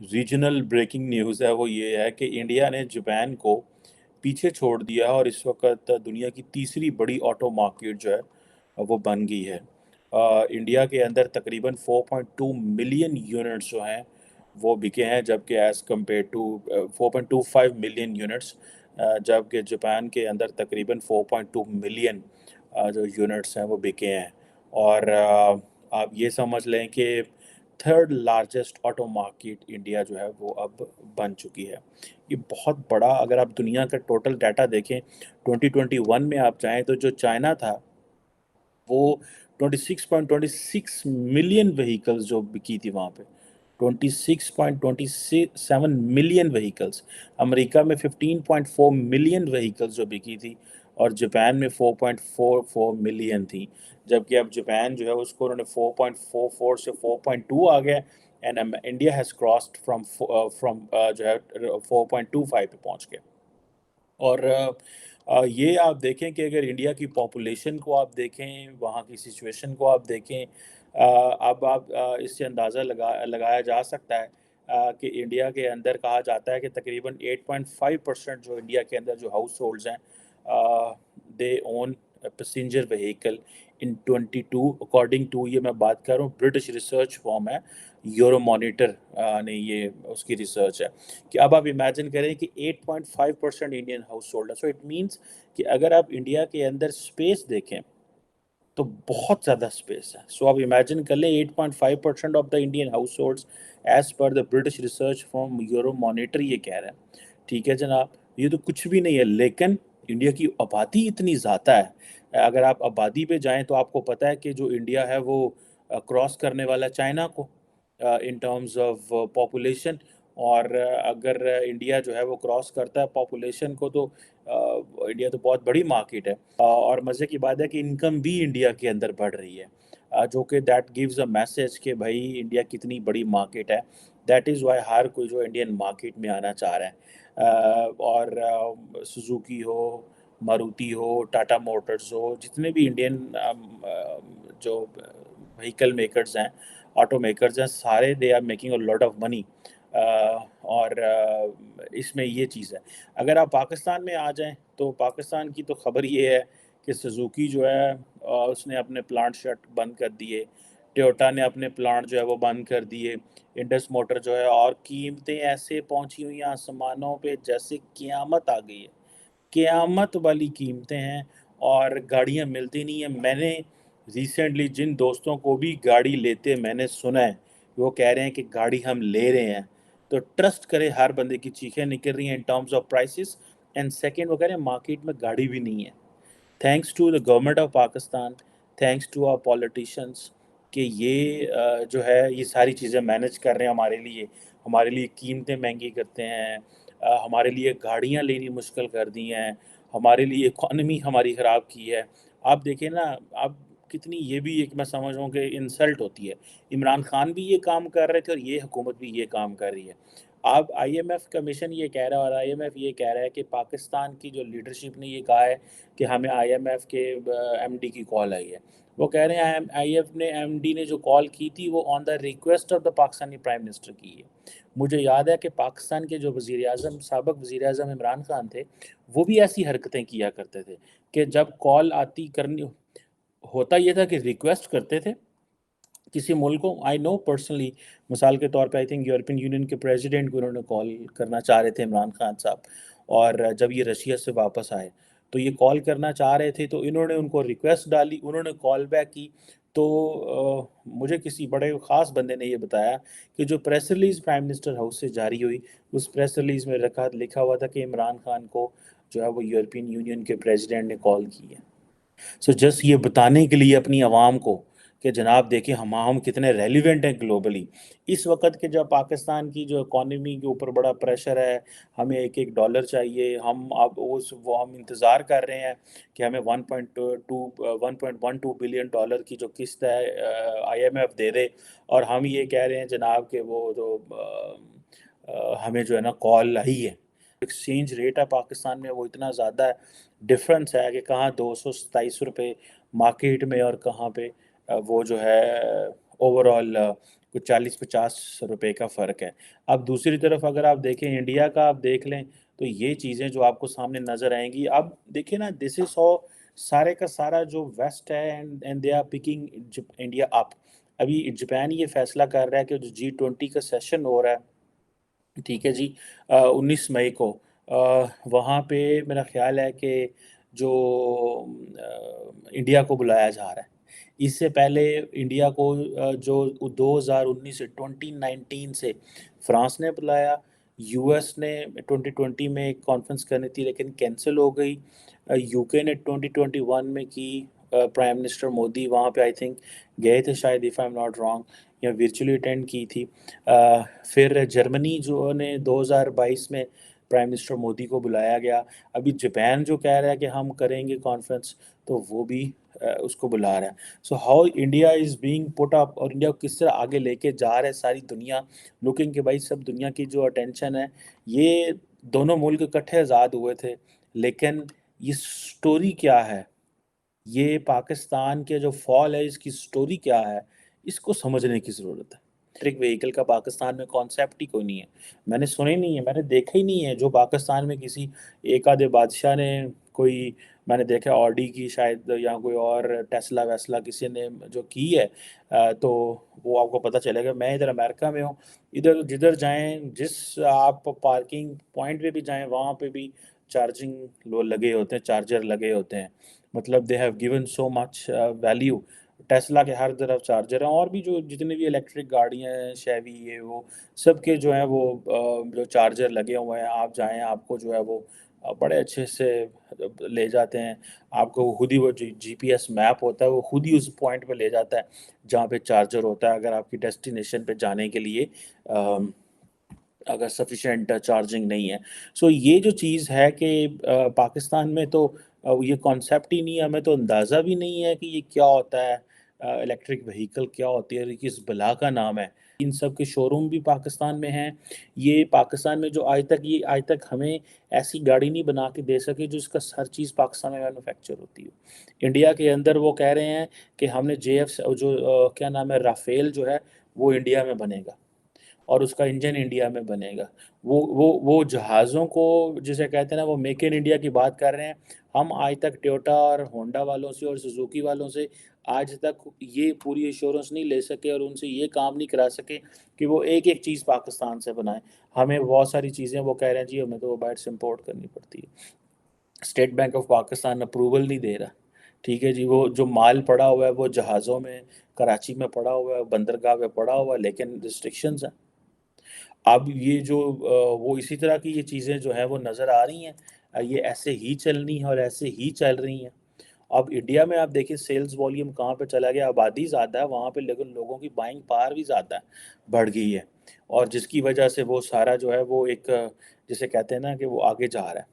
Regional breaking news है वो ये है कि इंडिया ने जापान को पीछे छोड़ दिया और इस वक्त दुनिया की तीसरी बड़ी ऑटो मार्केट जो है वो बन गई है। इंडिया के अंदर तकरीबन 4.2 मिलियन यूनिट्स जो हैं वो बिके हैं, जबकि as compare to 4.25 million units, जबकि जापान के अंदर तकरीबन 4.2 मिलियन जो यूनिट्स हैं वो बिके हैं। और आप ये समझ लें कि third largest auto market India जो है वो अब बन चुकी है। ये बहुत बड़ा, अगर आप दुनिया का टोटल डाटा देखें 2021 में आप जाएं तो जो चाइना था वो 26.26 मिलियन व्हीकल्स जो बिकी थी वहाँ पे, 26.27 मिलियन व्हीकल्स। अमेरिका में 15.4 मिलियन व्हीकल्स जो बिकी थी और जापान में 4.44 मिलियन थी। जबकि अब जापान जो है उसको उन्होंने 4.44 से 4.2 आ गया, and India has crossed from जो है 4.25 पे पहुंच गया। और ये आप देखें कि अगर इंडिया की पॉपुलेशन को आप देखें, वहाँ की सिचुएशन को आप देखें, अब आप इससे अंदाज़ा लगाया जा सकता है कि इंडिया के अंदर कहा जाता है कि तकरीबन 8.5% जो इंडिया के अंदर जो हाउस होल्ड्स हैं they own passenger vehicle in 22, according to, ये मैं बात कर रहा हूँ, ब्रिटिश रिसर्च फॉर्म है, यूरो मॉनिटर ने ये उसकी रिसर्च है कि अब आप इमेजिन करें कि 8.5% इंडियन हाउस होल्ड है। सो इट मीन्स कि अगर आप इंडिया के अंदर स्पेस देखें तो बहुत ज़्यादा स्पेस है। सो आप इमेजिन कर लें 8.5% of the Indian households as per the British research firm Euromonitor ये कह रहे हैं। ठीक है जनाब, ये तो कुछ भी नहीं है, लेकिन इंडिया की आबादी इतनी ज़्यादा है। अगर आप आबादी पे जाएं तो आपको पता है कि जो इंडिया है वो क्रॉस करने वाला है चाइना को इन टर्म्स ऑफ पॉपुलेशन। और अगर इंडिया जो है वो क्रॉस करता है पॉपुलेशन को तो इंडिया तो बहुत बड़ी मार्केट है। और मज़े की बात है कि इनकम भी इंडिया के अंदर बढ़ रही है, जो कि दैट गिव्स अ मैसेज कि भाई इंडिया कितनी बड़ी मार्केट है। दैट इज़ वाई हर कोई जो इंडियन मार्केट में आना चाह रहा है। और सुजुकी हो, मारुति हो, टाटा मोटर्स हो, जितने भी इंडियन जो व्हीकल मेकर्स हैं, ऑटो मेकर्स हैं, सारे they are making a lot of money. और इसमें ये चीज़ है। अगर आप पाकिस्तान में आ जाएं तो पाकिस्तान की तो ख़बर ये है कि सुजुकी जो है उसने अपने प्लांट शट बंद कर दिए, टोयोटा ने अपने प्लांट जो है वो बंद कर दिए, इंडस मोटर जो है, और कीमतें ऐसे पहुंची हुई हैं आसमानों पे जैसे क़यामत आ गई है। क़यामत वाली कीमतें हैं और गाड़ियां मिलती नहीं हैं। मैंने रिसेंटली जिन दोस्तों को भी गाड़ी लेते मैंने सुना है, वो कह रहे हैं कि गाड़ी हम ले रहे हैं, तो ट्रस्ट करें, हर बंदे की चीखें निकल रही हैं in terms of prices. And second, वो कह रहे हैं मार्केट में गाड़ी भी नहीं है। Thanks to the government of Pakistan, thanks to our politicians, कि ये जो है ये सारी चीज़ें मैनेज कर रहे हैं हमारे लिए कीमतें महंगी करते हैं, हमारे लिए गाड़ियाँ लेनी मुश्किल कर दी हैं, हमारे लिए इकॉनमी हमारी ख़राब की है। आप देखिए ना, आप कितनी, ये भी एक मैं समझ रहा हूँ कि इंसल्ट होती है। इमरान खान भी ये काम कर रहे थे और ये हुकूमत भी ये काम कर रही है। अब आईएमएफ कमीशन ये कह रहा है और आईएमएफ ये कह रहा है कि पाकिस्तान की जो लीडरशिप ने ये कहा है कि हमें आईएमएफ के एमडी की कॉल आई है। वो कह रहे हैं आईएमएफ ने, एमडी ने जो कॉल की थी वो on the request of the Pakistani prime minister की है। मुझे याद है कि पाकिस्तान के जो वज़ीर-ए-आज़म, साबिक़ वज़ीर-ए-आज़म इमरान खान थे, वो भी ऐसी हरकतें किया करते थे कि जब कॉल आती करनी, होता ये था कि रिक्वेस्ट करते थे किसी मुल्क को। आई नो पर्सनली, मिसाल के तौर पे आई थिंक यूरोपियन यूनियन के प्रेसिडेंट को उन्होंने कॉल करना चाह रहे थे, इमरान खान साहब। और जब ये रशिया से वापस आए तो ये कॉल करना चाह रहे थे, तो इन्होंने उनको रिक्वेस्ट डाली, उन्होंने कॉल बैक की। तो मुझे किसी बड़े ख़ास बंदे ने ये बताया कि जो press release prime minister house से जारी हुई, उस प्रेस रिलीज़ में लिखा हुआ था कि इमरान खान को जो है वो यूरोपियन यूनियन के प्रेसिडेंट ने कॉल की है। सो जस्ट ये बताने के लिए अपनी आवाम को कि जनाब देखिए हम कितने रेलिवेंट हैं ग्लोबली। इस वक्त के जब पाकिस्तान की जो इकॉनमी के ऊपर बड़ा प्रेशर है, हमें एक एक डॉलर चाहिए, हम अब हम इंतज़ार कर रहे हैं कि हमें 1.12 बिलियन डॉलर की जो किस्त है आईएमएफ दे दे, और हम ये कह रहे हैं जनाब कि वो तो हमें जो है ना कॉल आई है। एक्सचेंज रेट है पाकिस्तान में वो इतना ज़्यादा है, डिफरेंस है कि कहाँ 227 रुपये मार्केट में और कहाँ पे वो जो है ओवरऑल कुछ 40-50 रुपए का फ़र्क है। अब दूसरी तरफ अगर आप देखें इंडिया का, आप देख लें तो ये चीज़ें जो आपको सामने नज़र आएँगी। अब देखिए ना, दिस इज़ हाउ सारे का सारा जो वेस्ट है and they are picking India up. अभी जापान ये फैसला कर रहा है कि जो G20 का सेशन हो रहा है, ठीक है जी, 19 मई को वहाँ पे मेरा ख़्याल है कि जो इंडिया को बुलाया जा रहा है। इससे पहले इंडिया को जो 2019 से 2019 से फ्रांस ने बुलाया, यूएस ने 2020 में एक कॉन्फ्रेंस करनी थी लेकिन कैंसिल हो गई। यूके ने 2021 में की, प्राइम मिनिस्टर मोदी वहाँ पे आई थिंक गए थे शायद, if I am not wrong, या वर्चुअली अटेंड की थी। फिर जर्मनी जो ने 2022 में प्राइम मिनिस्टर मोदी को बुलाया गया। अभी जापान जो कह रहा है कि हम करेंगे कॉन्फ्रेंस, तो वो भी उसको बुला रहा है। So how India is being put up, और इंडिया को किस तरह आगे लेके जा रहा है सारी दुनिया लुकिंग कि भाई सब दुनिया की जो अटेंशन है, ये दोनों मुल्क इकट्ठे आज़ाद हुए थे, लेकिन ये स्टोरी क्या है, ये पाकिस्तान के जो फॉल है इसकी स्टोरी क्या है, इसको समझने की ज़रूरत है। इलेक्ट्रिक व्हीकल का पाकिस्तान में कॉन्सेप्ट ही कोई नहीं है, मैंने सुना ही नहीं है, मैंने देखा ही नहीं है जो पाकिस्तान में किसी एक आधे बादशाह ने कोई, मैंने देखा ऑडी की शायद या कोई और टेस्ला वेस्ला किसी ने जो की है। तो वो आपको पता चलेगा। मैं इधर अमेरिका में हूँ, इधर जिधर जाएं, जिस आप पार्किंग पॉइंट पे भी जाएं वहाँ पे भी चार्जिंग लो लगे होते हैं, चार्जर लगे होते हैं। मतलब they have given so much value. Tesla के हर तरफ चार्जर हैं, और भी जो जितनी भी इलेक्ट्रिक गाड़ियां हैं, शेवी ये वो, सबके जो है वो जो चार्जर लगे हुए हैं। आप जाएं, आपको जो है वो बड़े अच्छे से ले जाते हैं। आपको खुद ही वो जीपीएस मैप होता है, वो खुद ही उस पॉइंट पे ले जाता है जहाँ पे चार्जर होता है, अगर आपकी डेस्टिनेशन पे जाने के लिए अगर सफिशेंट चार्जिंग नहीं है। सो ये जो चीज़ है कि पाकिस्तान में तो ये कॉन्सेप्ट ही नहीं है, हमें तो अंदाज़ा भी नहीं है कि ये क्या होता है, इलेक्ट्रिक व्हीकल क्या होती है और ये किस बला का नाम है। इन सब के शोरूम भी पाकिस्तान में हैं। ये पाकिस्तान में जो आज तक हमें ऐसी गाड़ी नहीं बना के दे सके जो इसका हर चीज़ पाकिस्तान में मैन्युफैक्चर होती हो। इंडिया के अंदर वो कह रहे हैं कि हमने जेएफ जो क्या नाम है, राफेल जो है वो इंडिया में बनेगा और उसका इंजन इंडिया में बनेगा। वो जहाज़ों को जिसे कहते हैं ना, वो मेक इन इंडिया की बात कर रहे हैं। हम आज तक टोयोटा और होंडा वालों से और सुजुकी वालों से आज तक ये पूरी एश्योरेंस नहीं ले सके और उनसे ये काम नहीं करा सके कि वो एक-एक चीज़ पाकिस्तान से बनाएँ। हमें बहुत सारी चीज़ें वो कह रहे हैं जी हमें तो वो बाहर से इम्पोर्ट करनी पड़ती है। State bank of Pakistan approval नहीं दे रहा। ठीक है जी, वो जो माल पड़ा हुआ है वो जहाज़ों में कराची में पड़ा हुआ है, बंदरगाह में पड़ा हुआ है, लेकिन रिस्ट्रिक्शंस हैं। अब ये जो वो इसी तरह की ये चीज़ें जो हैं वो नज़र आ रही हैं। ये ऐसे ही चलनी है और ऐसे ही चल रही हैं। अब इंडिया में आप देखिए सेल्स वॉल्यूम कहाँ पे चला गया, आबादी ज़्यादा है वहाँ पे, लेकिन लोगों की बाइंग पावर भी ज़्यादा है, बढ़ गई है। और जिसकी वजह से वो सारा जो है वो एक जिसे कहते हैं ना कि वो आगे जा रहा है।